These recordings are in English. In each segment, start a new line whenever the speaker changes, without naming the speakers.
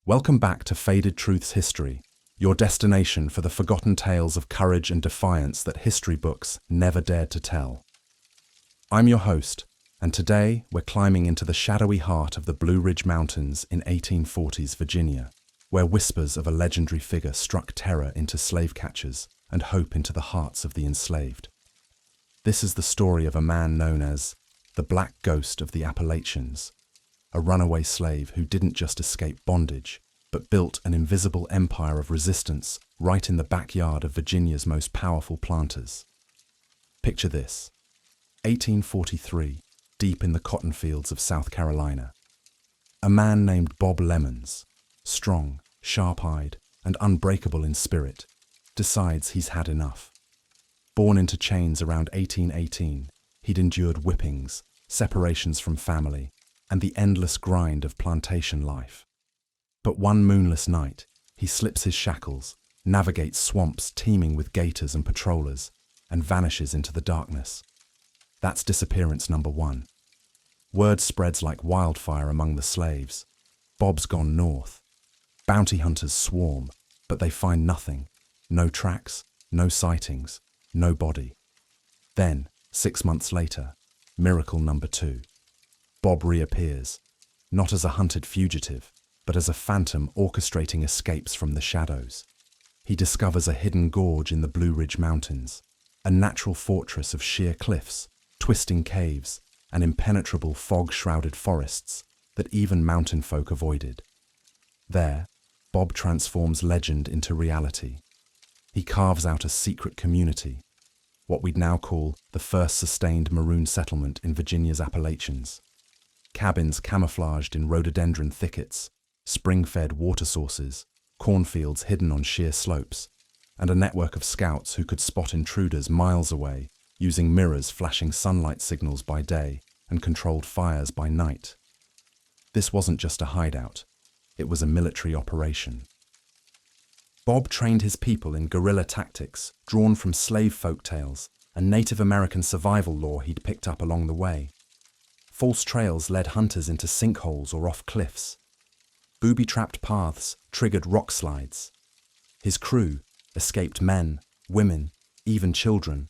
Welcome back to Faded Truths History, your destination for the forgotten tales of courage and defiance that history books never dared to tell. I'm your host, and today we're climbing into the shadowy heart of the Blue Ridge Mountains in 1840s Virginia, where whispers of a legendary figure struck terror into slave catchers and hope into the hearts of the enslaved. This is the story of a man known as the Black Ghost of the Appalachians, a runaway slave who didn't just escape bondage, but built an invisible empire of resistance right in the backyard of Virginia's most powerful planters. Picture this: 1843, deep in the cotton fields of South Carolina. A man named Bob Lemons, strong, sharp-eyed, and unbreakable in spirit, decides he's had enough. Born into chains around 1818, he'd endured whippings, separations from family, and the endless grind of plantation life. But one moonless night, he slips his shackles, navigates swamps teeming with gators and patrollers, and vanishes into the darkness. That's disappearance number one. Word spreads like wildfire among the slaves. Bob's gone north. Bounty hunters swarm, but they find nothing. No tracks, no sightings, no body. Then, 6 months later, miracle number two. Bob reappears, not as a hunted fugitive, but as a phantom orchestrating escapes from the shadows. He discovers a hidden gorge in the Blue Ridge Mountains, a natural fortress of sheer cliffs, twisting caves, and impenetrable fog-shrouded forests that even mountain folk avoided. There, Bob transforms legend into reality. He carves out a secret community, what we'd now call the first sustained maroon settlement in Virginia's Appalachians. Cabins camouflaged in rhododendron thickets, spring-fed water sources, cornfields hidden on sheer slopes, and a network of scouts who could spot intruders miles away using mirrors flashing sunlight signals by day and controlled fires by night. This wasn't just a hideout, it was a military operation. Bob trained his people in guerrilla tactics drawn from slave folk tales and Native American survival lore he'd picked up along the way. False trails led hunters into sinkholes or off cliffs. Booby-trapped paths triggered rock slides. His crew, escaped men, women, even children,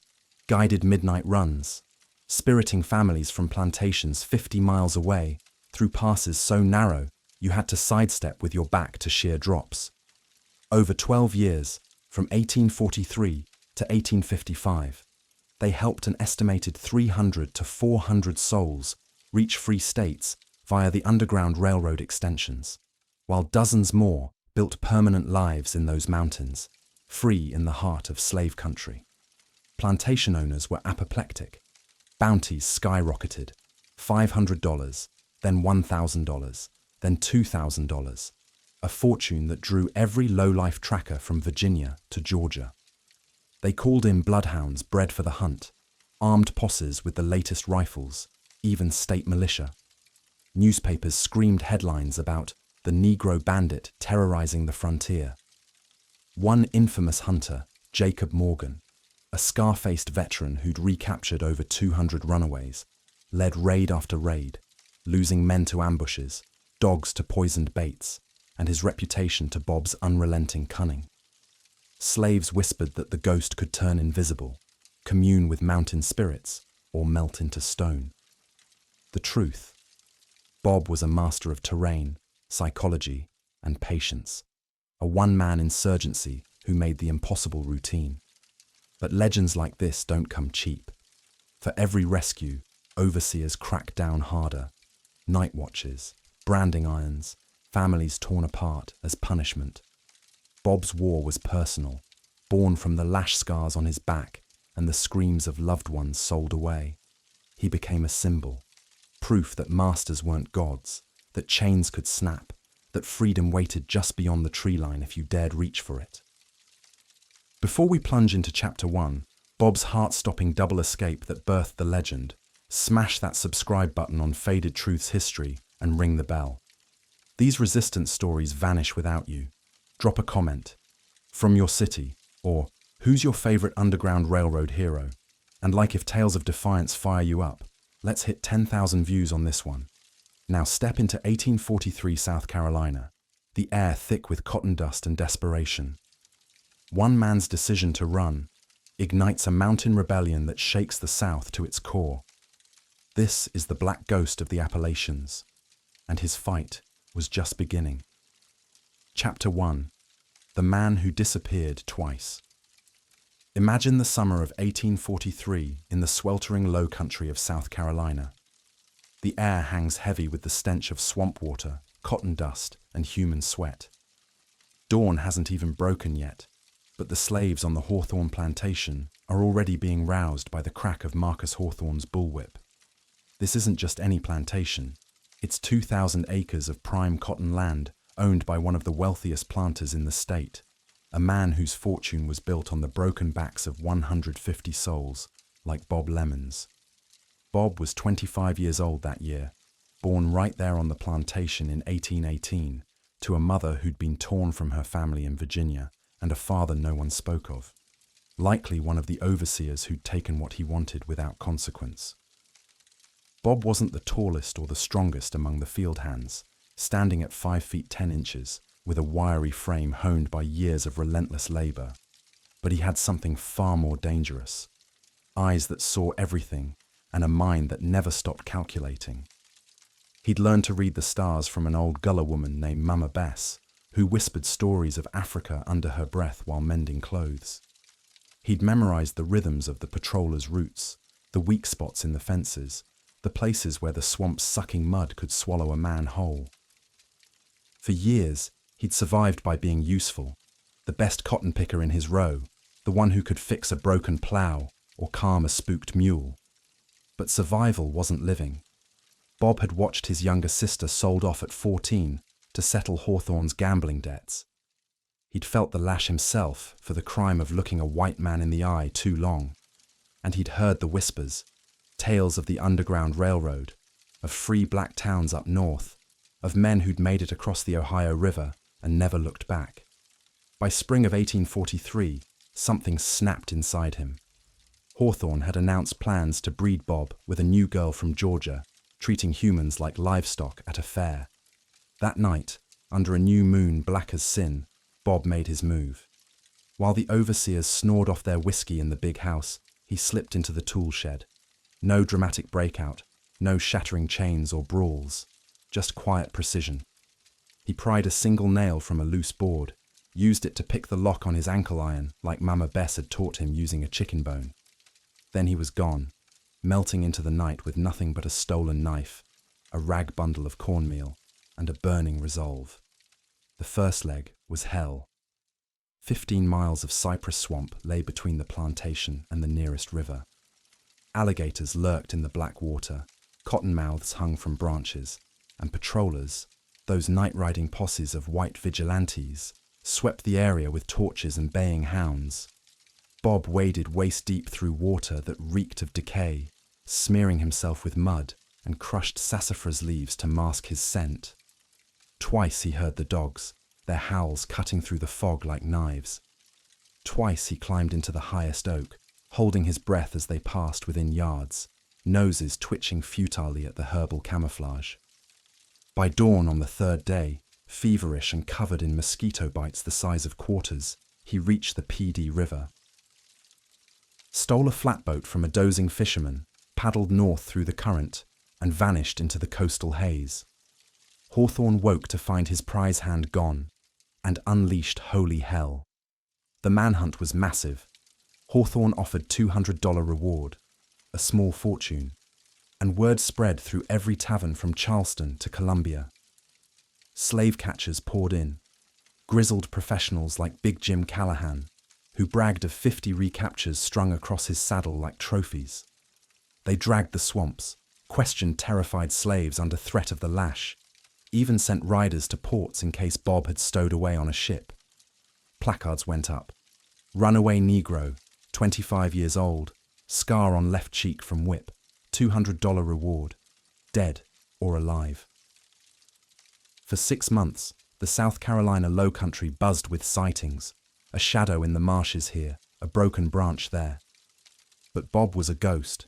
guided midnight runs, spiriting families from plantations 50 miles away through passes so narrow you had to sidestep with your back to sheer drops. Over 12 years, from 1843 to 1855, they helped an estimated 300 to 400 souls reach free states via the Underground Railroad extensions, while dozens more built permanent lives in those mountains, free in the heart of slave country. Plantation owners were apoplectic. Bounties skyrocketed, $500, then $1,000, then $2,000, a fortune that drew every lowlife tracker from Virginia to Georgia. They called in bloodhounds bred for the hunt, armed posses with the latest rifles, even state militia. Newspapers screamed headlines about the Negro bandit terrorizing the frontier. One infamous hunter, Jacob Morgan, a scar-faced veteran who'd recaptured over 200 runaways, led raid after raid, losing men to ambushes, dogs to poisoned baits, and his reputation to Bob's unrelenting cunning. Slaves whispered that the ghost could turn invisible, commune with mountain spirits, or melt into stone. The truth: Bob was a master of terrain, psychology, and patience, a one-man insurgency who made the impossible routine. But legends like this don't come cheap. For every rescue, overseers crack down harder. Night watches, branding irons, families torn apart as punishment. Bob's war was personal, born from the lash scars on his back and the screams of loved ones sold away. He became a symbol, proof that masters weren't gods, that chains could snap, that freedom waited just beyond the tree line if you dared reach for it. Before we plunge into Chapter 1, Bob's heart-stopping double escape that birthed the legend, smash that subscribe button on Faded Truths History and ring the bell. These resistance stories vanish without you. Drop a comment, from your city, or who's your favorite Underground Railroad hero? And like if Tales of Defiance fire you up, let's hit 10,000 views on this one. Now step into 1843 South Carolina, the air thick with cotton dust and desperation. One man's decision to run ignites a mountain rebellion that shakes the South to its core. This is the Black Ghost of the Appalachians, and his fight was just beginning. Chapter 1. The Man Who Disappeared Twice. Imagine the summer of 1843 in the sweltering low country of South Carolina. The air hangs heavy with the stench of swamp water, cotton dust, and human sweat. Dawn hasn't even broken yet, but the slaves on the Hawthorne plantation are already being roused by the crack of Marcus Hawthorne's bullwhip. This isn't just any plantation. It's 2,000 acres of prime cotton land owned by one of the wealthiest planters in the state, a man whose fortune was built on the broken backs of 150 souls, like Bob Lemon's. Bob was 25 years old that year, born right there on the plantation in 1818, to a mother who'd been torn from her family in Virginia and a father no one spoke of, likely one of the overseers who'd taken what he wanted without consequence. Bob wasn't the tallest or the strongest among the field hands, standing at 5 feet 10 inches, with a wiry frame honed by years of relentless labor. But he had something far more dangerous: eyes that saw everything and a mind that never stopped calculating. He'd learned to read the stars from an old Gullah woman named Mama Bess, who whispered stories of Africa under her breath while mending clothes. He'd memorized the rhythms of the patrollers' routes, the weak spots in the fences, the places where the swamp's sucking mud could swallow a man whole. For years, he'd survived by being useful, the best cotton picker in his row, the one who could fix a broken plow or calm a spooked mule. But survival wasn't living. Bob had watched his younger sister sold off at 14 to settle Hawthorne's gambling debts. He'd felt the lash himself for the crime of looking a white man in the eye too long, and he'd heard the whispers, tales of the Underground Railroad, of free black towns up north, of men who'd made it across the Ohio River and never looked back. By spring of 1843, something snapped inside him. Hawthorne had announced plans to breed Bob with a new girl from Georgia, treating humans like livestock at a fair. That night, under a new moon black as sin, Bob made his move. While the overseers snored off their whiskey in the big house, he slipped into the tool shed. No dramatic breakout, no shattering chains or brawls, just quiet precision. He pried a single nail from a loose board, used it to pick the lock on his ankle iron like Mama Bess had taught him using a chicken bone. Then he was gone, melting into the night with nothing but a stolen knife, a rag bundle of cornmeal, and a burning resolve. The first leg was hell. 15 miles of cypress swamp lay between the plantation and the nearest river. Alligators lurked in the black water, cottonmouths hung from branches, and patrollers, those night-riding posses of white vigilantes, swept the area with torches and baying hounds. Bob waded waist-deep through water that reeked of decay, smearing himself with mud and crushed sassafras leaves to mask his scent. Twice he heard the dogs, their howls cutting through the fog like knives. Twice he climbed into the highest oak, holding his breath as they passed within yards, noses twitching futilely at the herbal camouflage. By dawn on the third day, feverish and covered in mosquito bites the size of quarters, he reached the PD River. Stole a flatboat from a dozing fisherman, paddled north through the current, and vanished into the coastal haze. Hawthorne woke to find his prize hand gone, and unleashed holy hell. The manhunt was massive. Hawthorne offered $200 reward, a small fortune, and word spread through every tavern from Charleston to Columbia. Slave catchers poured in, grizzled professionals like Big Jim Callahan, who bragged of 50 recaptures strung across his saddle like trophies. They dragged the swamps, questioned terrified slaves under threat of the lash, even sent riders to ports in case Bob had stowed away on a ship. Placards went up. Runaway Negro, 25 years old, scar on left cheek from whip, $200 reward, dead or alive. For 6 months, the South Carolina low country buzzed with sightings, a shadow in the marshes here, a broken branch there. But Bob was a ghost.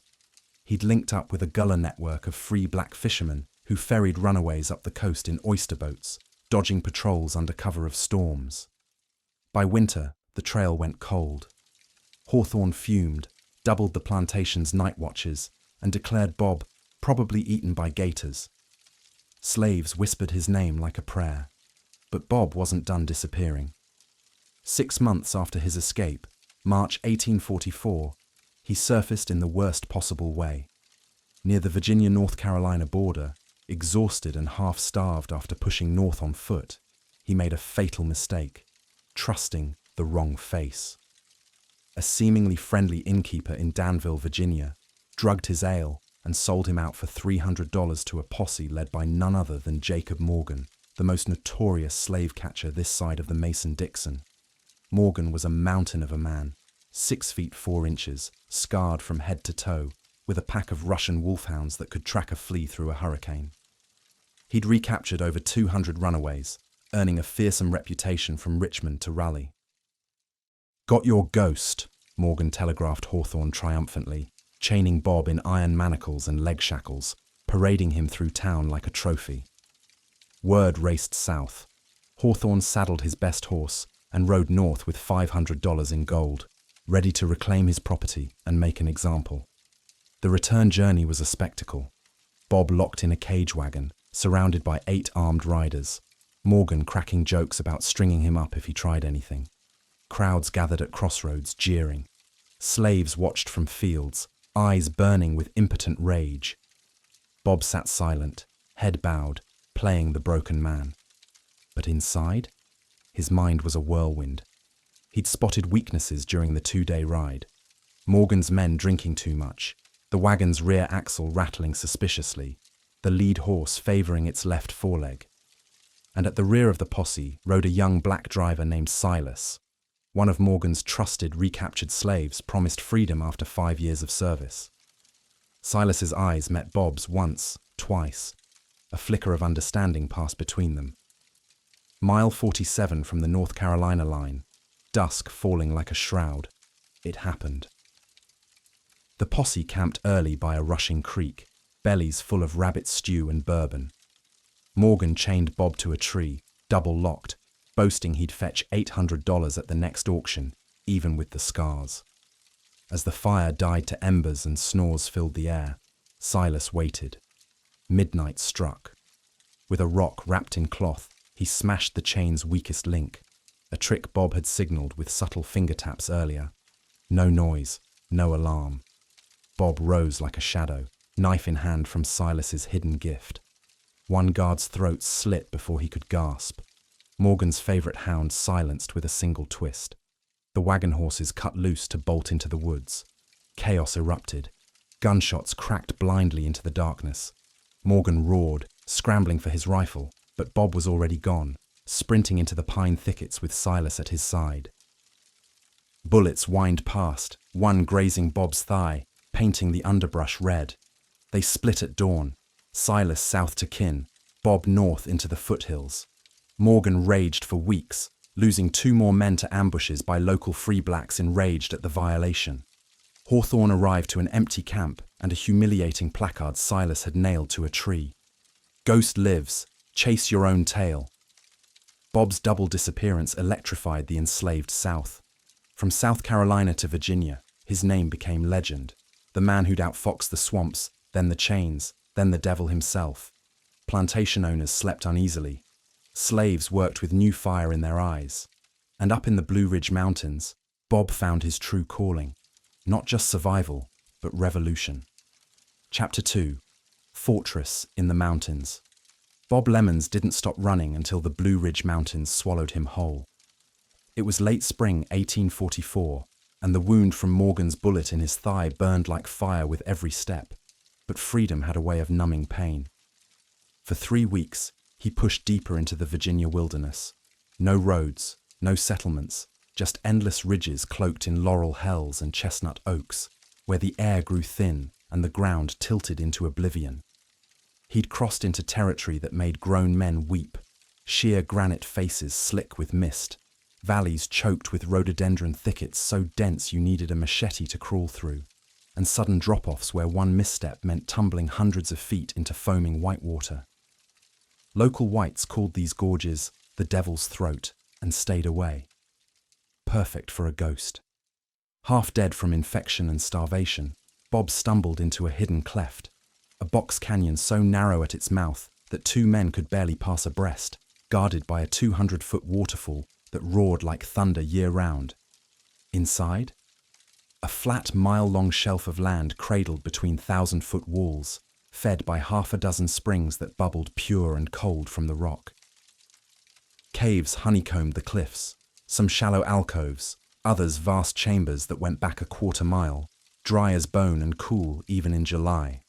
He'd linked up with a Gullah network of free black fishermen who ferried runaways up the coast in oyster boats, dodging patrols under cover of storms. By winter, the trail went cold. Hawthorne fumed, doubled the plantation's night watches, and declared Bob probably eaten by gators. Slaves whispered his name like a prayer, but Bob wasn't done disappearing. 6 months after his escape, March 1844, he surfaced in the worst possible way. Near the Virginia-North Carolina border, exhausted and half-starved after pushing north on foot, he made a fatal mistake, trusting the wrong face. A seemingly friendly innkeeper in Danville, Virginia, drugged his ale and sold him out for $300 to a posse led by none other than Jacob Morgan, the most notorious slave catcher this side of the Mason-Dixon. Morgan was a mountain of a man, 6 feet 4 inches, scarred from head to toe, with a pack of Russian wolfhounds that could track a flea through a hurricane. He'd recaptured over 200 runaways, earning a fearsome reputation from Richmond to Raleigh. "Got your ghost," Morgan telegraphed Hawthorne triumphantly, chaining Bob in iron manacles and leg shackles, parading him through town like a trophy. Word raced south. Hawthorne saddled his best horse and rode north with $500 in gold, ready to reclaim his property and make an example. The return journey was a spectacle. Bob locked in a cage wagon, surrounded by 8 armed riders, Morgan cracking jokes about stringing him up if he tried anything. Crowds gathered at crossroads, jeering. Slaves watched from fields, eyes burning with impotent rage. Bob sat silent, head bowed, playing the broken man. But inside, his mind was a whirlwind. He'd spotted weaknesses during the 2-day ride. Morgan's men drinking too much, the wagon's rear axle rattling suspiciously, the lead horse favouring its left foreleg. And at the rear of the posse rode a young black driver named Silas, one of Morgan's trusted recaptured slaves promised freedom after 5 years of service. Silas's eyes met Bob's once, twice. A flicker of understanding passed between them. Mile 47 from the North Carolina line, dusk falling like a shroud. It happened. The posse camped early by a rushing creek, bellies full of rabbit stew and bourbon. Morgan chained Bob to a tree, double-locked, boasting he'd fetch $800 at the next auction, even with the scars. As the fire died to embers and snores filled the air, Silas waited. Midnight struck. With a rock wrapped in cloth, he smashed the chain's weakest link, a trick Bob had signaled with subtle finger taps earlier. No noise, no alarm. Bob rose like a shadow, knife in hand from Silas's hidden gift. One guard's throat slit before he could gasp. Morgan's favourite hound silenced with a single twist. The wagon horses cut loose to bolt into the woods. Chaos erupted. Gunshots cracked blindly into the darkness. Morgan roared, scrambling for his rifle, but Bob was already gone, sprinting into the pine thickets with Silas at his side. Bullets whined past, one grazing Bob's thigh, painting the underbrush red. They split at dawn, Silas south to Kin, Bob north into the foothills. Morgan raged for weeks, losing 2 more men to ambushes by local free blacks enraged at the violation. Hawthorne arrived to an empty camp and a humiliating placard Silas had nailed to a tree. "Ghost lives, chase your own tail." Bob's double disappearance electrified the enslaved South. From South Carolina to Virginia, his name became legend. The man who'd outfoxed the swamps, then the chains, then the devil himself. Plantation owners slept uneasily. Slaves worked with new fire in their eyes. And up in the Blue Ridge Mountains, Bob found his true calling. Not just survival, but revolution. Chapter 2. Fortress in the Mountains. Bob Lemons didn't stop running until the Blue Ridge Mountains swallowed him whole. It was late spring 1844, and the wound from Morgan's bullet in his thigh burned like fire with every step, but freedom had a way of numbing pain. For 3 weeks, he pushed deeper into the Virginia wilderness. No roads, no settlements, just endless ridges cloaked in laurel hells and chestnut oaks, where the air grew thin and the ground tilted into oblivion. He'd crossed into territory that made grown men weep, sheer granite faces slick with mist, valleys choked with rhododendron thickets so dense you needed a machete to crawl through, and sudden drop-offs where one misstep meant tumbling hundreds of feet into foaming whitewater. Local whites called these gorges the Devil's Throat and stayed away. Perfect for a ghost. Half dead from infection and starvation, Bob stumbled into a hidden cleft, a box canyon so narrow at its mouth that two men could barely pass abreast, guarded by a 200-foot waterfall that roared like thunder year-round. Inside? A flat, mile-long shelf of land cradled between 1,000-foot walls, fed by half a dozen springs that bubbled pure and cold from the rock. Caves honeycombed the cliffs, some shallow alcoves, others vast chambers that went back a quarter-mile, dry as bone and cool even in July.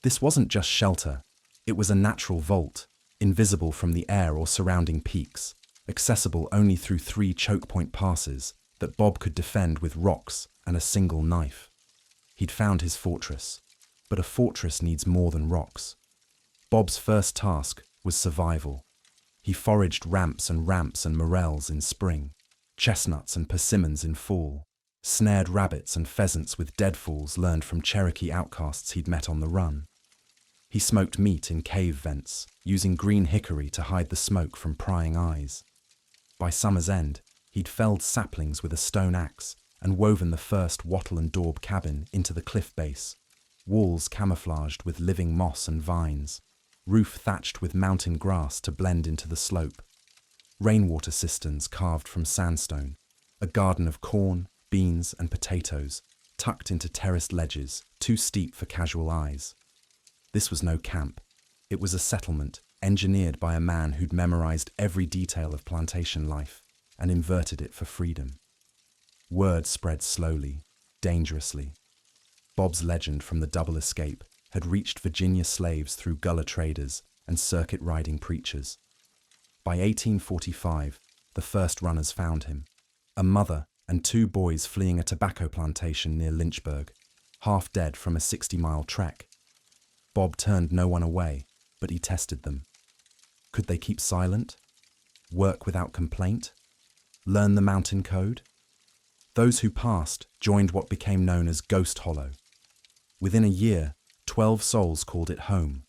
This wasn't just shelter, it was a natural vault, invisible from the air or surrounding peaks, accessible only through 3 choke-point passes that Bob could defend with rocks and a single knife. He'd found his fortress, but a fortress needs more than rocks. Bob's first task was survival. He foraged ramps and morels in spring, chestnuts and persimmons in fall, snared rabbits and pheasants with deadfalls learned from Cherokee outcasts he'd met on the run. He smoked meat in cave vents, using green hickory to hide the smoke from prying eyes. By summer's end, he'd felled saplings with a stone axe and woven the first wattle and daub cabin into the cliff base, walls camouflaged with living moss and vines, roof thatched with mountain grass to blend into the slope, rainwater cisterns carved from sandstone, a garden of corn, beans and potatoes tucked into terraced ledges too steep for casual eyes. This was no camp. It was a settlement engineered by a man who'd memorized every detail of plantation life and inverted it for freedom. Word spread slowly, dangerously. Bob's legend from the double escape had reached Virginia slaves through gullah traders and circuit-riding preachers. By 1845, the first runners found him, a mother and 2 boys fleeing a tobacco plantation near Lynchburg, half dead from a 60-mile trek. Bob turned no one away, but he tested them. Could they keep silent? Work without complaint? Learn the mountain code? Those who passed joined what became known as Ghost Hollow. Within a year, 12 souls called it home.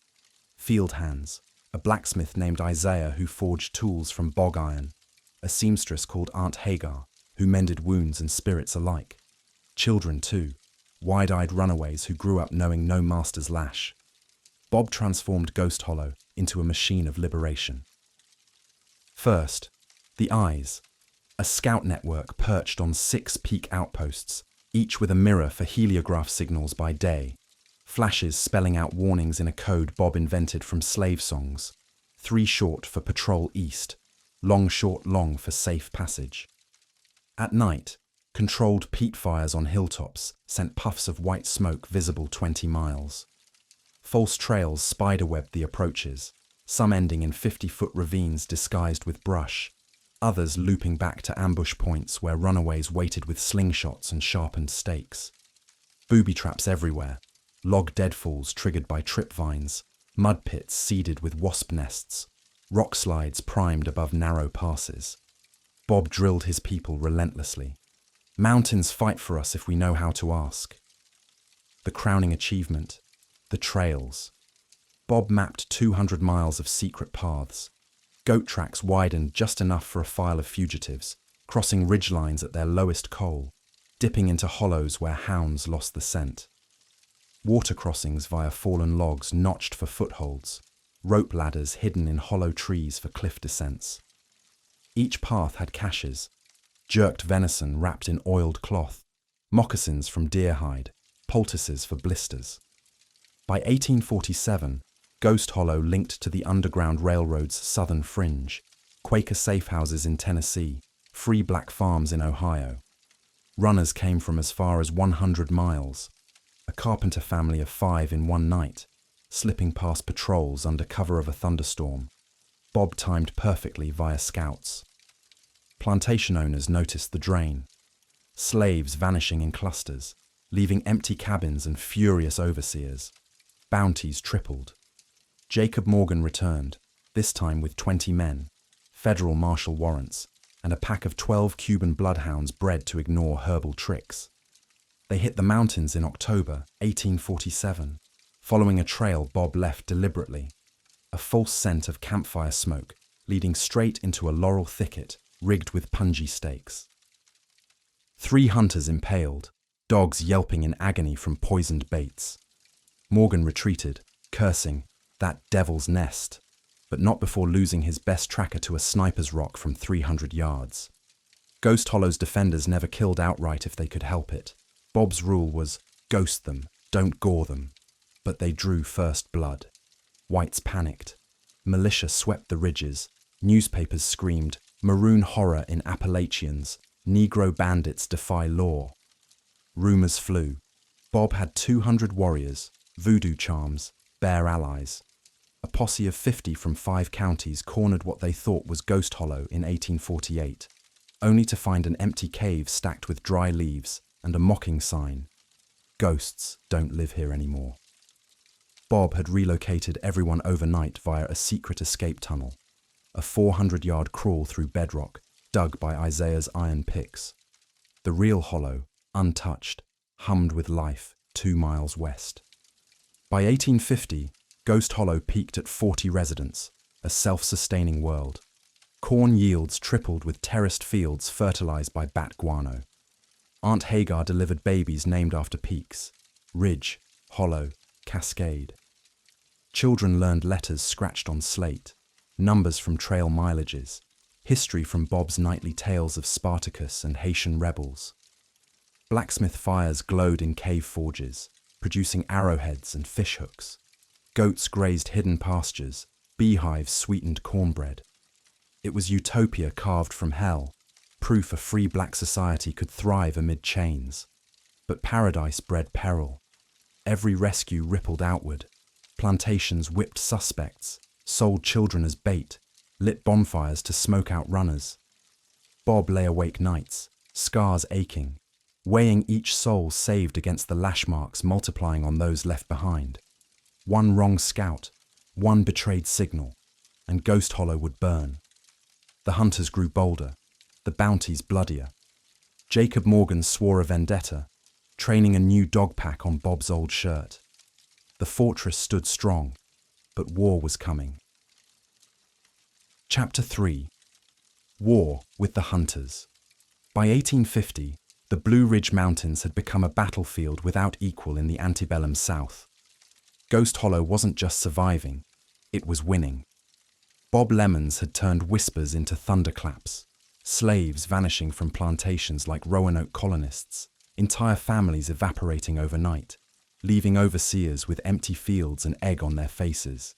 Field hands, a blacksmith named Isaiah who forged tools from bog iron, a seamstress called Aunt Hagar who mended wounds and spirits alike. Children too, wide-eyed runaways who grew up knowing no master's lash. Bob transformed Ghost Hollow into a machine of liberation. First, the eyes, a scout network perched on 6 peak outposts, each with a mirror for heliograph signals by day, flashes spelling out warnings in a code Bob invented from slave songs, 3 short for Patrol East, long short long for safe passage. At night, controlled peat fires on hilltops sent puffs of white smoke visible 20 miles. False trails spiderwebbed the approaches, some ending in 50-foot ravines disguised with brush, others looping back to ambush points where runaways waited with slingshots and sharpened stakes. Booby traps everywhere, log deadfalls triggered by tripvines, mud pits seeded with wasp nests, rock slides primed above narrow passes. Bob drilled his people relentlessly. Mountains fight for us if we know how to ask. The crowning achievement, the trails. Bob mapped 200 miles of secret paths. Goat tracks widened just enough for a file of fugitives, crossing ridgelines at their lowest coal, dipping into hollows where hounds lost the scent. Water crossings via fallen logs notched for footholds, rope ladders hidden in hollow trees for cliff descents. Each path had caches, jerked venison wrapped in oiled cloth, moccasins from deer hide, poultices for blisters. By 1847, Ghost Hollow linked to the Underground Railroad's southern fringe, Quaker safehouses in Tennessee, free black farms in Ohio. Runners came from as far as 100 miles, a carpenter family of 5 in one night, slipping past patrols under cover of a thunderstorm. Bob timed perfectly via scouts. Plantation owners noticed the drain. Slaves vanishing in clusters, leaving empty cabins and furious overseers. Bounties tripled. Jacob Morgan returned, this time with 20 men, federal martial warrants, and a pack of 12 Cuban bloodhounds bred to ignore herbal tricks. They hit the mountains in October 1847, following a trail Bob left deliberately. a false scent of campfire smoke leading straight into a laurel thicket rigged with punji stakes. 3 hunters impaled, dogs yelping in agony from poisoned baits. Morgan retreated, cursing, "That devil's nest," but not before losing his best tracker to a sniper's rock from 300 yards. Ghost Hollow's defenders never killed outright if they could help it. Bob's rule was, ghost them, don't gore them. But they drew first blood. Whites panicked. Militia swept the ridges. Newspapers screamed, "Maroon horror in Appalachians. Negro bandits defy law." Rumors flew. Bob had 200 warriors, voodoo charms, bear allies. A posse of 50 from 5 counties cornered what they thought was Ghost Hollow in 1848, only to find an empty cave stacked with dry leaves and a mocking sign, "Ghosts don't live here anymore." Bob had relocated everyone overnight via a secret escape tunnel, a 400-yard crawl through bedrock dug by Isaiah's iron picks. The real hollow, untouched, hummed with life 2 miles west. By 1850, Ghost Hollow peaked at 40 residents, a self-sustaining world. Corn yields tripled with terraced fields fertilized by bat guano. Aunt Hagar delivered babies named after peaks: Ridge, Hollow, Cascade. Children learned letters scratched on slate, numbers from trail mileages, history from Bob's nightly tales of Spartacus and Haitian rebels. Blacksmith fires glowed in cave forges, producing arrowheads and fishhooks. Goats grazed hidden pastures, beehives sweetened cornbread. It was utopia carved from hell, proof a free black society could thrive amid chains. But paradise bred peril. Every rescue rippled outward. Plantations whipped suspects, sold children as bait, lit bonfires to smoke out runners. Bob lay awake nights, scars aching, weighing each soul saved against the lash marks multiplying on those left behind. One wrong scout, one betrayed signal, and Ghost Hollow would burn. The hunters grew bolder, the bounties bloodier. Jacob Morgan swore a vendetta, training a new dog pack on Bob's old shirt. The fortress stood strong, but war was coming. Chapter 3. War with the Hunters. By 1850, the Blue Ridge Mountains had become a battlefield without equal in the antebellum South. Ghost Hollow wasn't just surviving, it was winning. Bob Lemons had turned whispers into thunderclaps, slaves vanishing from plantations like Roanoke colonists, entire families evaporating overnight, leaving overseers with empty fields and egg on their faces.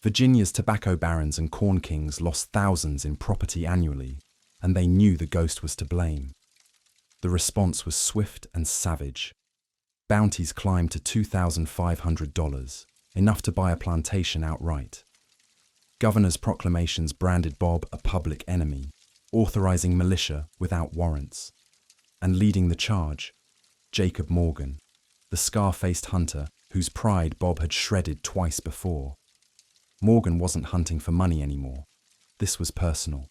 Virginia's tobacco barons and corn kings lost thousands in property annually, and they knew the ghost was to blame. The response was swift and savage. Bounties climbed to $2,500, enough to buy a plantation outright. Governor's proclamations branded Bob a public enemy, authorizing militia without warrants. And leading the charge, Jacob Morgan, the scar-faced hunter whose pride Bob had shredded twice before. Morgan wasn't hunting for money anymore. This was personal.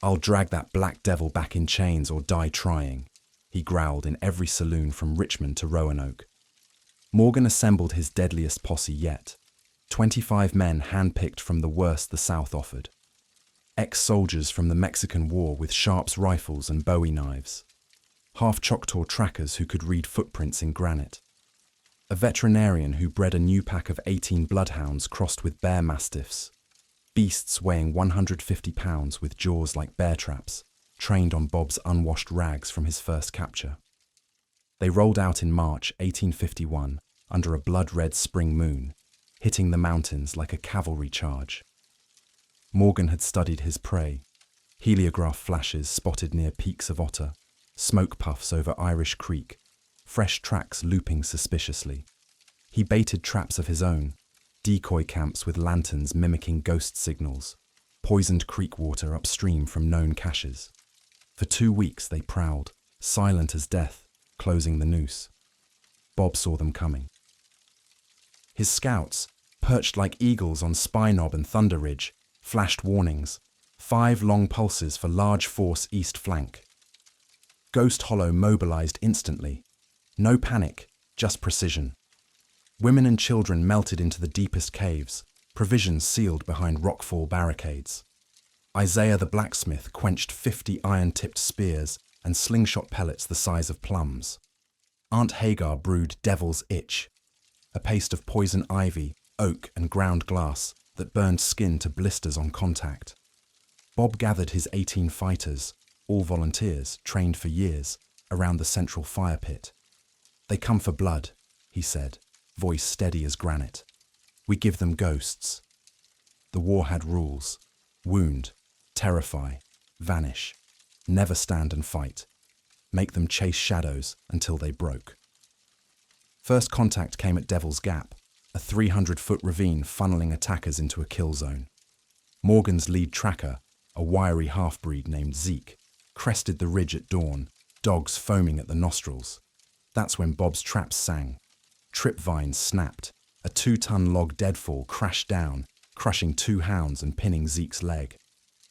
"I'll drag that black devil back in chains or die trying," he growled in every saloon from Richmond to Roanoke. Morgan assembled his deadliest posse yet, 25 men handpicked from the worst the South offered. Ex-soldiers from the Mexican War with Sharps rifles and Bowie knives. Half-Choctaw trackers who could read footprints in granite. A veterinarian who bred a new pack of 18 bloodhounds crossed with bear mastiffs. Beasts weighing 150 pounds with jaws like bear traps, trained on Bob's unwashed rags from his first capture. They rolled out in March 1851 under a blood-red spring moon, hitting the mountains like a cavalry charge. Morgan had studied his prey. Heliograph flashes spotted near peaks of otter, smoke puffs over Irish Creek, fresh tracks looping suspiciously. He baited traps of his own, decoy camps with lanterns mimicking ghost signals, poisoned creek water upstream from known caches. For 2 weeks they prowled, silent as death, closing the noose. Bob saw them coming. His scouts, perched like eagles on Spy Knob and Thunder Ridge, flashed warnings, 5 long pulses for large force east flank. Ghost Hollow mobilized instantly. No panic, just precision. Women and children melted into the deepest caves, provisions sealed behind rockfall barricades. Isaiah the blacksmith quenched 50 iron-tipped spears and slingshot pellets the size of plums. Aunt Hagar brewed Devil's Itch, a paste of poison ivy, oak and ground glass that burned skin to blisters on contact. Bob gathered his 18 fighters, all volunteers, trained for years, around the central fire pit. "They come for blood," he said, voice steady as granite. "We give them ghosts." The war had rules: wound, terrify, vanish, never stand and fight, make them chase shadows until they broke. First contact came at Devil's Gap, a 300-foot ravine funneling attackers into a kill zone. Morgan's lead tracker, a wiry half-breed named Zeke, crested the ridge at dawn, dogs foaming at the nostrils. That's when Bob's traps sang. Tripvines snapped. A 2-ton log deadfall crashed down, crushing 2 hounds and pinning Zeke's leg.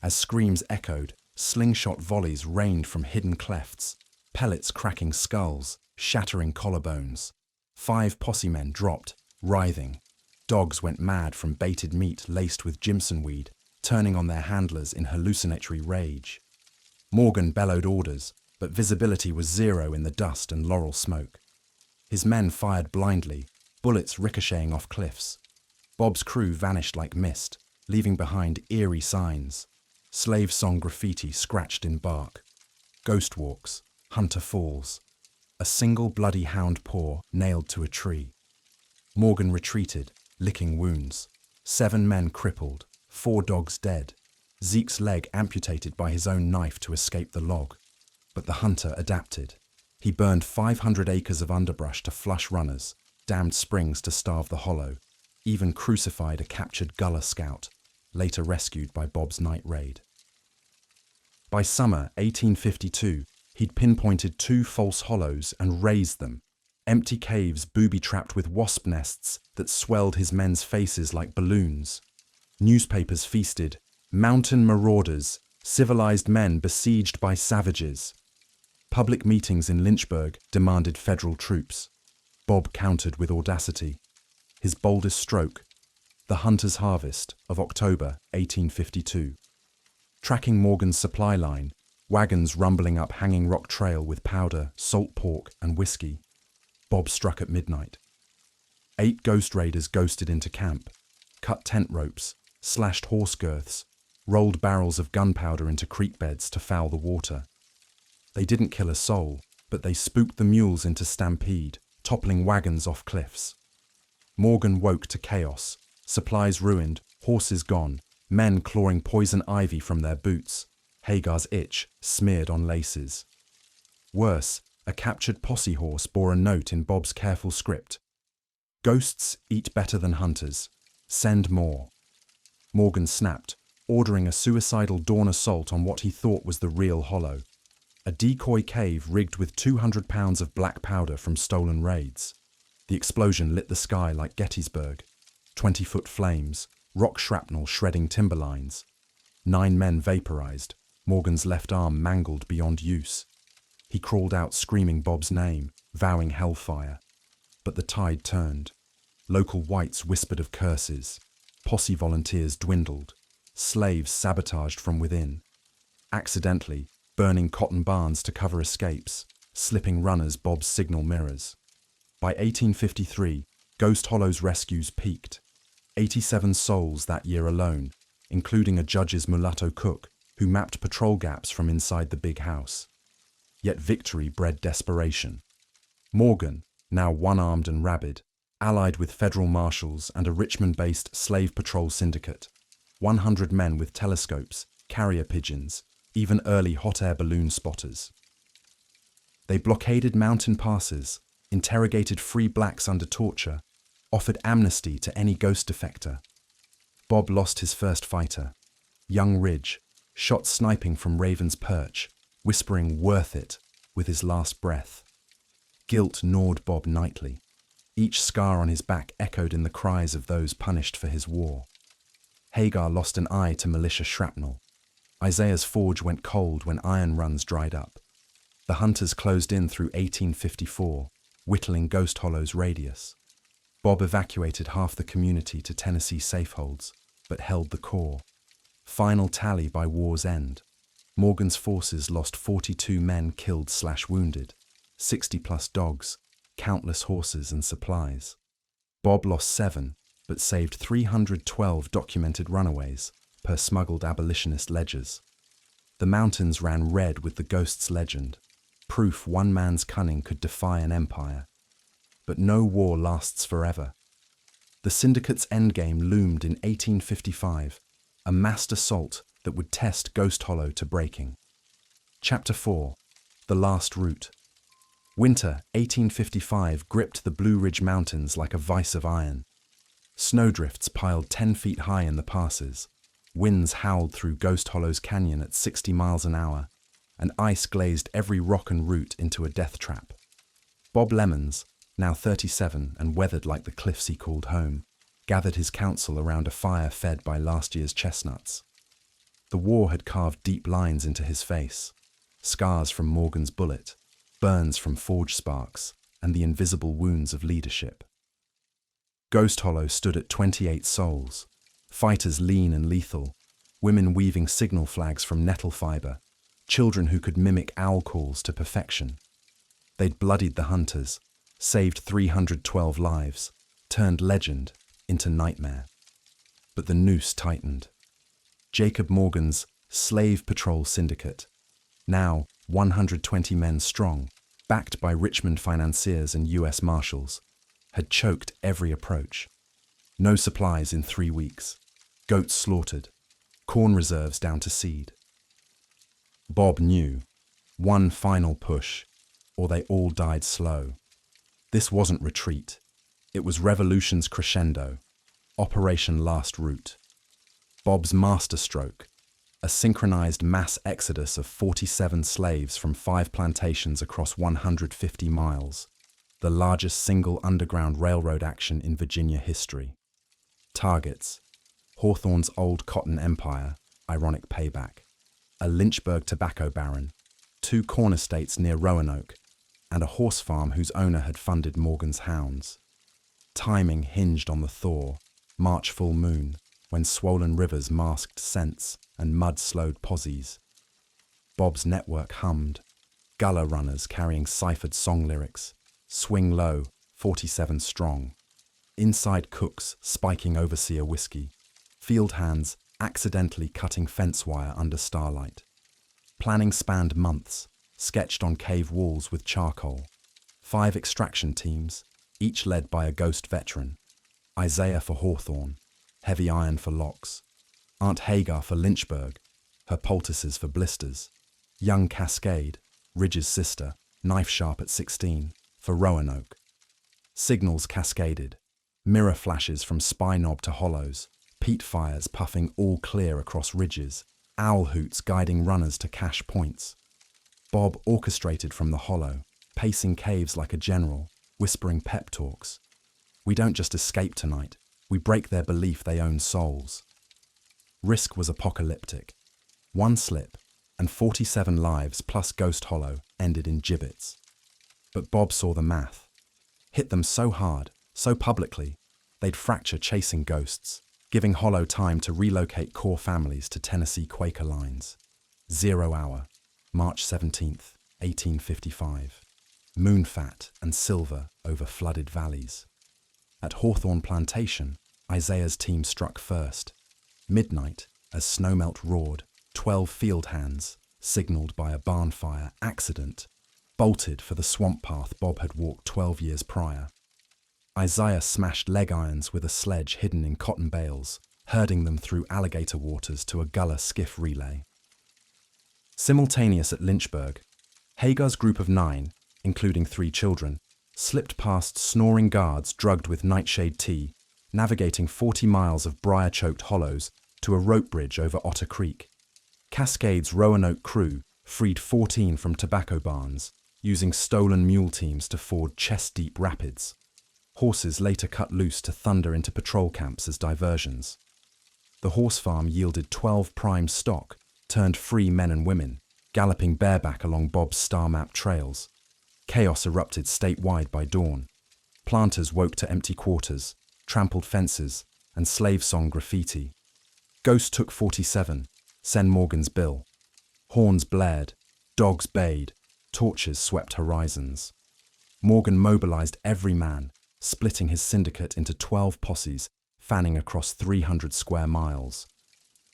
As screams echoed, slingshot volleys rained from hidden clefts, pellets cracking skulls, shattering collarbones. 5 posse men dropped, writhing. Dogs went mad from baited meat laced with Jimson weed, turning on their handlers in hallucinatory rage. Morgan bellowed orders, but visibility was zero in the dust and laurel smoke. His men fired blindly, bullets ricocheting off cliffs. Bob's crew vanished like mist, leaving behind eerie signs. Slave song graffiti scratched in bark. Ghost walks, hunter falls. A single bloody hound paw nailed to a tree. Morgan retreated, licking wounds. 7 men crippled, 4 dogs dead. Zeke's leg amputated by his own knife to escape the log. But the hunter adapted. He burned 500 acres of underbrush to flush runners, dammed springs to starve the hollow, even crucified a captured Gullah scout, later rescued by Bob's night raid. By summer 1852, he'd pinpointed 2 false hollows and razed them, empty caves booby-trapped with wasp nests that swelled his men's faces like balloons. Newspapers feasted, "Mountain marauders, civilized men besieged by savages." Public meetings in Lynchburg demanded federal troops. Bob countered with audacity. His boldest stroke, the Hunter's Harvest of October 1852. Tracking Morgan's supply line, wagons rumbling up Hanging Rock Trail with powder, salt pork, and whiskey. Bob struck at midnight. 8 ghost raiders ghosted into camp, cut tent ropes, slashed horse girths, rolled barrels of gunpowder into creek beds to foul the water. They didn't kill a soul, but they spooked the mules into stampede, toppling wagons off cliffs. Morgan woke to chaos, supplies ruined, horses gone, men clawing poison ivy from their boots, Hagar's itch smeared on laces. Worse, a captured posse horse bore a note in Bob's careful script. "Ghosts eat better than hunters. Send more." Morgan snapped, ordering a suicidal dawn assault on what he thought was the real hollow. A decoy cave rigged with 200 pounds of black powder from stolen raids. The explosion lit the sky like Gettysburg. 20-foot flames, rock shrapnel shredding timber lines. 9 men vaporized, Morgan's left arm mangled beyond use. He crawled out screaming Bob's name, vowing hellfire. But the tide turned. Local whites whispered of curses. Posse volunteers dwindled. Slaves sabotaged from within. Accidentally, burning cotton barns to cover escapes, slipping runners Bob's signal mirrors. By 1853, Ghost Hollow's rescues peaked. 87 souls that year alone, including a judge's mulatto cook who mapped patrol gaps from inside the big house. Yet victory bred desperation. Morgan, now one-armed and rabid, allied with federal marshals and a Richmond-based slave patrol syndicate. 100 men with telescopes, carrier pigeons, even early hot air balloon spotters. They blockaded mountain passes, interrogated free blacks under torture, offered amnesty to any ghost defector. Bob lost his first fighter. Young Ridge, shot sniping from Raven's Perch, whispering "worth it" with his last breath. Guilt gnawed Bob nightly. Each scar on his back echoed in the cries of those punished for his war. Hagar lost an eye to militia shrapnel. Isaiah's forge went cold when iron runs dried up. The hunters closed in through 1854, whittling Ghost Hollow's radius. Bob evacuated half the community to Tennessee safeholds, but held the core. Final tally by war's end. Morgan's forces lost 42 men killed/wounded, 60+ dogs, countless horses and supplies. Bob lost 7, but saved 312 documented runaways, per smuggled abolitionist ledgers. The mountains ran red with the ghost's legend, proof one man's cunning could defy an empire. But no war lasts forever. The syndicate's endgame loomed in 1855, a massed assault that would test Ghost Hollow to breaking. Chapter 4. The Last Route. Winter 1855 gripped the Blue Ridge Mountains like a vice of iron. Snowdrifts piled 10 feet high in the passes, winds howled through Ghost Hollow's canyon at 60 miles an hour, and ice glazed every rock and root into a death trap. Bob Lemons, now 37 and weathered like the cliffs he called home, gathered his council around a fire fed by last year's chestnuts. The war had carved deep lines into his face, scars from Morgan's bullet, burns from forge sparks, and the invisible wounds of leadership. Ghost Hollow stood at 28 souls, fighters lean and lethal, women weaving signal flags from nettle fiber, children who could mimic owl calls to perfection. They'd bloodied the hunters, saved 312 lives, turned legend into nightmare. But the noose tightened. Jacob Morgan's Slave Patrol Syndicate, now 120 men strong, backed by Richmond financiers and U.S. Marshals, had choked every approach. No supplies in 3 weeks, goats slaughtered, corn reserves down to seed. Bob knew, one final push, or they all died slow. This wasn't retreat. It was revolution's crescendo, Operation Last Route. Bob's masterstroke, a synchronized mass exodus of 47 slaves from 5 plantations across 150 miles, the largest single underground railroad action in Virginia history. Targets: Hawthorne's old cotton empire, ironic payback, a Lynchburg tobacco baron, 2 corn estates near Roanoke, and a horse farm whose owner had funded Morgan's hounds. Timing hinged on the thaw, March full moon, when swollen rivers masked scents and mud slowed posies. Bob's network hummed, gullah runners carrying ciphered song lyrics, swing low, 47 strong, inside cooks spiking overseer whiskey, field hands accidentally cutting fence wire under starlight. Planning spanned months, sketched on cave walls with charcoal. 5 extraction teams, each led by a ghost veteran. Isaiah for Hawthorne, Heavy Iron for Locks, Aunt Hagar for Lynchburg, her poultices for blisters, Young Cascade, Ridge's sister, knife sharp at 16, for Roanoke. Signals cascaded, mirror flashes from Spy Knob to Hollows, peat fires puffing all clear across ridges, owl hoots guiding runners to cache points. Bob orchestrated from the hollow, pacing caves like a general, whispering pep talks. We don't just escape tonight, we break their belief they own souls. Risk was apocalyptic. One slip, and 47 lives plus Ghost Hollow ended in gibbets. But Bob saw the math. Hit them so hard, so publicly, they'd fracture chasing ghosts, giving Hollow time to relocate core families to Tennessee Quaker lines. 0 hour, March 17th, 1855. Moonfat and silver over flooded valleys. At Hawthorne Plantation, Isaiah's team struck first. Midnight, as snowmelt roared, 12 field hands, signaled by a barn fire accident, bolted for the swamp path Bob had walked 12 years prior. Isaiah smashed leg irons with a sledge hidden in cotton bales, herding them through alligator waters to a gullah skiff relay. Simultaneous at Lynchburg, Hagar's group of 9, including 3 children, slipped past snoring guards drugged with nightshade tea, navigating 40 miles of briar-choked hollows to a rope bridge over Otter Creek. Cascade's Roanoke crew freed 14 from tobacco barns, using stolen mule teams to ford chest-deep rapids. Horses later cut loose to thunder into patrol camps as diversions. The horse farm yielded 12 prime stock, turned free men and women, galloping bareback along Bob's star-map trails. Chaos erupted statewide by dawn. Planters woke to empty quarters, trampled fences, and slave song graffiti. Ghost took 47, Sen Morgan's bill. Horns blared, dogs bayed, torches swept horizons. Morgan mobilized every man, splitting his syndicate into 12 posses, fanning across 300 square miles.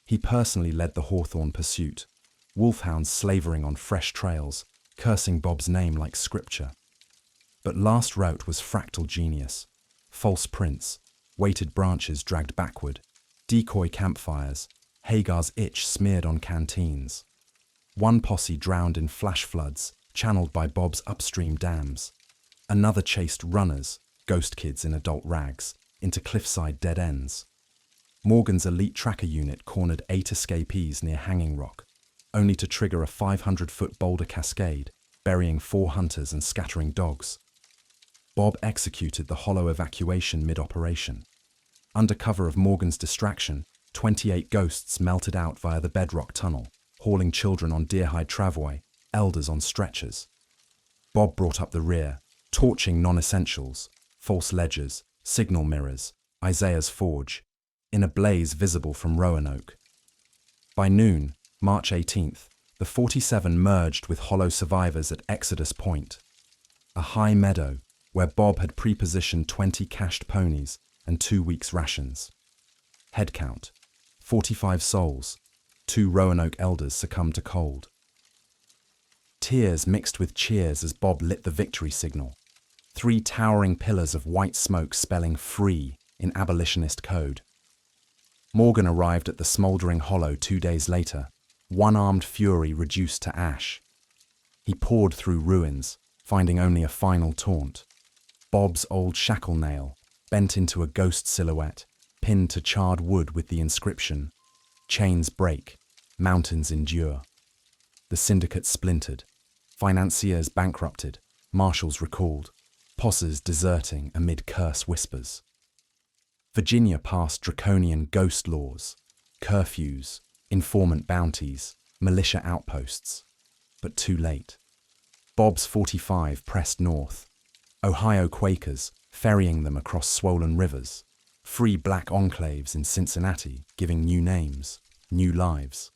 He personally led the Hawthorne pursuit, wolfhounds slavering on fresh trails, cursing Bob's name like scripture. But last rout was fractal genius. False prints, weighted branches dragged backward, decoy campfires, Hagar's itch smeared on canteens. One posse drowned in flash floods, channeled by Bob's upstream dams. Another chased runners, ghost kids in adult rags, into cliffside dead ends. Morgan's elite tracker unit cornered 8 escapees near Hanging Rock, only to trigger a 500-foot boulder cascade, burying 4 hunters and scattering dogs. Bob executed the hollow evacuation mid-operation. Under cover of Morgan's distraction, 28 ghosts melted out via the bedrock tunnel, hauling children on deer-hide travois, elders on stretchers. Bob brought up the rear, torching non-essentials, false ledgers, signal mirrors, Isaiah's forge, in a blaze visible from Roanoke. By noon, March 18th, the 47 merged with hollow survivors at Exodus Point, a high meadow where Bob had pre-positioned 20 cached ponies and 2 weeks' rations. Head count, 45 souls. 2 Roanoke elders succumbed to cold. Tears mixed with cheers as Bob lit the victory signal. 3 towering pillars of white smoke spelling "free" in abolitionist code. Morgan arrived at the smouldering hollow 2 days later, one-armed fury reduced to ash. He poured through ruins, finding only a final taunt. Bob's old shackle nail, bent into a ghost silhouette, pinned to charred wood with the inscription, "Chains break, mountains endure." The syndicate splintered, financiers bankrupted, marshals recalled, posses deserting amid curse whispers. Virginia passed draconian ghost laws, curfews, informant bounties, militia outposts, but too late. Bob's 45 pressed north, Ohio Quakers ferrying them across swollen rivers, free black enclaves in Cincinnati giving new names, new lives.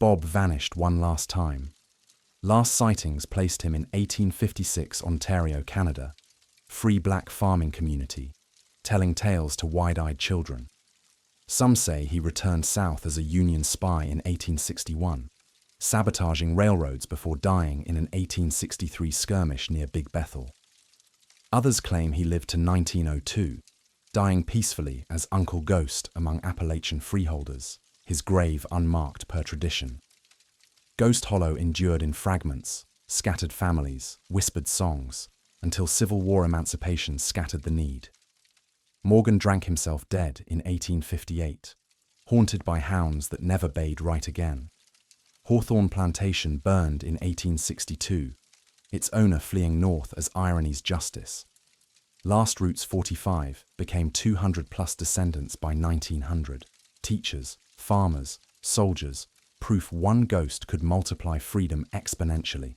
Bob vanished one last time. Last sightings placed him in 1856 Ontario, Canada, free black farming community, telling tales to wide-eyed children. Some say he returned south as a Union spy in 1861, sabotaging railroads before dying in an 1863 skirmish near Big Bethel. Others claim he lived to 1902, dying peacefully as Uncle Ghost among Appalachian freeholders, his grave unmarked per tradition. Ghost Hollow endured in fragments, scattered families, whispered songs, until Civil War emancipation scattered the need. Morgan drank himself dead in 1858, haunted by hounds that never bayed right again. Hawthorne Plantation burned in 1862, its owner fleeing north as irony's justice. Last Routes 45 became 200-plus descendants by 1900, teachers, farmers, soldiers, proof one ghost could multiply freedom exponentially.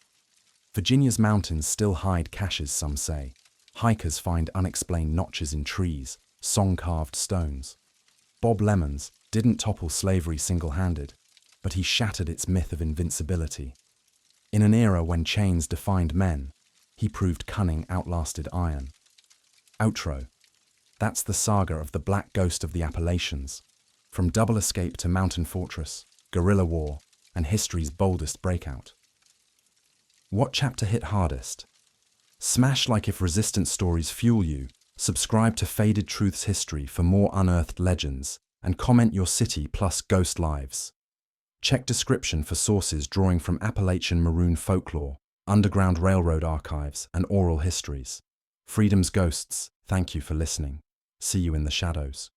Virginia's mountains still hide caches, some say. Hikers find unexplained notches in trees, song-carved stones. Bob Lemons didn't topple slavery single-handed, but he shattered its myth of invincibility. In an era when chains defined men, he proved cunning outlasted iron. Outro. That's the saga of the Black Ghost of the Appalachians, from double escape to mountain fortress, guerrilla war, and history's boldest breakout. What chapter hit hardest? Smash like if resistance stories fuel you, subscribe to Faded Truths History for more unearthed legends, and comment your city plus ghost lives. Check description for sources drawing from Appalachian Maroon folklore, Underground Railroad archives, and oral histories. Freedom's ghosts, thank you for listening. See you in the shadows.